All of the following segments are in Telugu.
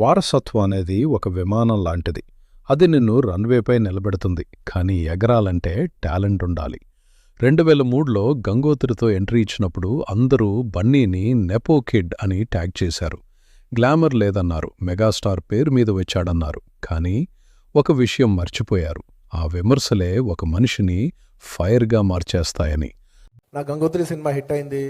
వారసత్వం అనేది ఒక విమానం లాంటిది. అది నిన్ను రన్వేపై నిలబెడుతుంది, కానీ ఎగరాలంటే టాలెంట్ ఉండాలి. 2003లో గంగోత్రితో ఎంట్రీ ఇచ్చినప్పుడు అందరూ బన్నీని నెపో కిడ్ అని ట్యాగ్ చేశారు. గ్లామర్ లేదన్నారు, మెగాస్టార్ పేరు మీద వచ్చాడన్నారు. కానీ ఒక విషయం మర్చిపోయారు, ఆ విమర్శలే ఒక మనిషిని ఫైర్గా మార్చేస్తాయని. నా గంగోత్రి సినిమా హిట్ అయింది,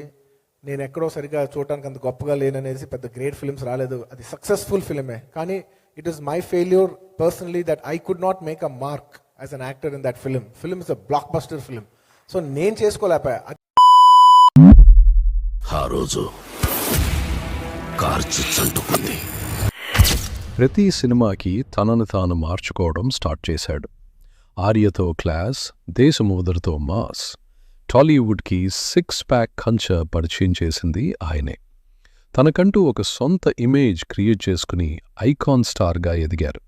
నేను ఎక్కడో సరిగా చూడటానికి అంత గొప్పగా లేననేసి పెద్ద గ్రేట్ ఫిల్మ్స్ రాలేదు. అది సక్సెస్ఫుల్ ఫిల్మే, కానీ it is my failure personally that I could not make a mark as an actor in that film. Film is a block buster film. So నేను చేసుకోలేకపోయా. ఆ రోజు కార్చి చంటుకుంది. ప్రతి సినిమాకి తనను తాను మార్చుకోవడం స్టార్ట్ చేశాడు. ఆర్యతో క్లాస్, దేశముదరితో మాస్, టాలీవుడ్కి 6 ప్యాక్ కంచె పరిచయం చేసింది ఆయనే. తనకంటూ ఒక సొంత ఇమేజ్ క్రియేట్ చేసుకుని ఐకాన్ స్టార్గా ఎదిగారు.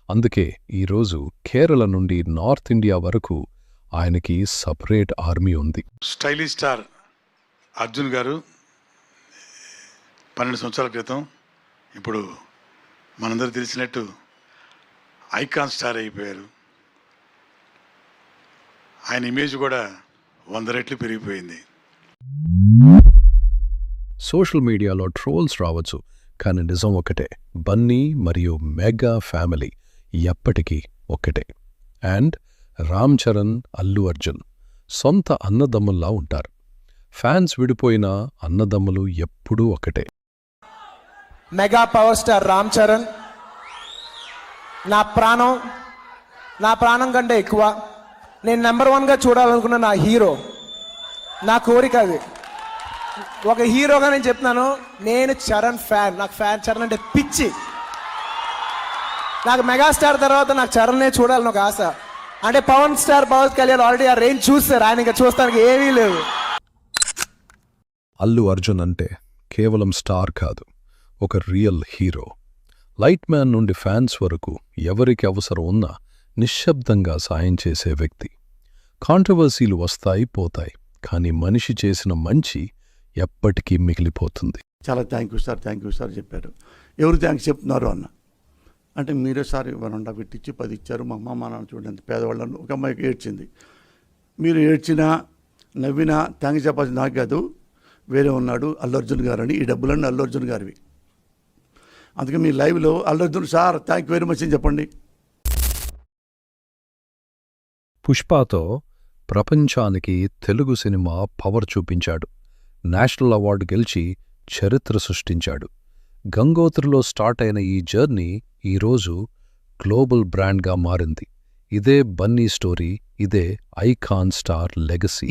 అందుకే ఈరోజు కేరళ నుండి నార్త్ ఇండియా వరకు ఆయనకి సపరేట్ ఆర్మీ ఉంది. స్టైలిష్ స్టార్ అర్జున్ గారు 12 సంవత్సరాల క్రితం ఇప్పుడు మనందరూ తెలిసినట్టు ఐకాన్ స్టార్ అయిపోయారు. ఆయన ఇమేజ్ కూడా 100 రెట్లు పెరిగిపోయింది. సోషల్ మీడియాలో ట్రోల్స్ రావచ్చు, కానీ నిజం ఒకటే, బన్నీ మరియు మెగా ఫ్యామిలీ ఎప్పటికీ ఒక్కటే. అండ్ రామ్ చరణ్, అల్లు అర్జున్ సొంత అన్నదమ్ముల్లా ఉంటారు. ఫ్యాన్స్ విడిపోయినా అన్నదమ్ములు ఎప్పుడూ ఒకటే. Mega power star Ram Charan నా ప్రాణం కంటే ఎక్కువ. నేను నెంబర్ 1గా చూడాలనుకున్న నా హీరో, నా కోరిక అది. ఒక హీరోగా నేను చెప్తున్నాను, నేను చరణ్ ఫ్యాన్. నాకు చరణ్ అంటే పిచ్చి. నాకు మెగాస్టార్ తర్వాత నాకు చరణ్నే చూడాలని ఒక ఆశ. అంటే పవన్ కళ్యాణ్ ఆల్రెడీ ఆ రేంజ్ చూస్తారు, ఆయన ఇంకా చూస్తానికి ఏమీ లేదు. అల్లు అర్జున్ అంటే కేవలం స్టార్ కాదు, ఒక రియల్ హీరో. లైట్ మ్యాన్ నుండి ఫ్యాన్స్ వరకు ఎవరికి అవసరం ఉన్నా నిశ్శబ్దంగా సాయం చేసే వ్యక్తి. కాంట్రవర్సీలు వస్తాయి పోతాయి, కానీ మనిషి చేసిన మంచి ఎప్పటికీ మిగిలిపోతుంది. చాలా థ్యాంక్ యూ సార్ చెప్పారు. ఎవరు థ్యాంక్స్ చెప్తున్నారు అన్న అంటే, మీరే సార్ 1.5 పెట్టించి 10 ఇచ్చారు. మా అమ్మ నాన్న చూడండి పేదవాళ్ళను. ఒక అమ్మాయికి ఏడ్చింది. మీరు ఏడ్చినా నవ్వినా థ్యాంక్స్ చెప్పాల్సింది నాకు కాదు, వేరే ఉన్నాడు అల్లు అర్జున్ గారు అని. ఈ డబ్బులన్నీ అల్లు అర్జున్ గారివి. అందుకే మీ లైవ్లో Allu Arjun sir thank you very much అని చెప్పండి. పుష్పతో ప్రపంచానికి తెలుగు సినిమా పవర్ చూపించాడు. నేషనల్ అవార్డు గెలిచి చరిత్ర సృష్టించాడు. గంగోత్రిలో స్టార్ట్ అయిన ఈ జర్నీ ఈరోజు గ్లోబల్ బ్రాండ్గా మారింది. ఇదే బన్నీ స్టోరీ, ఇదే ఐకాన్ స్టార్ లెగసీ.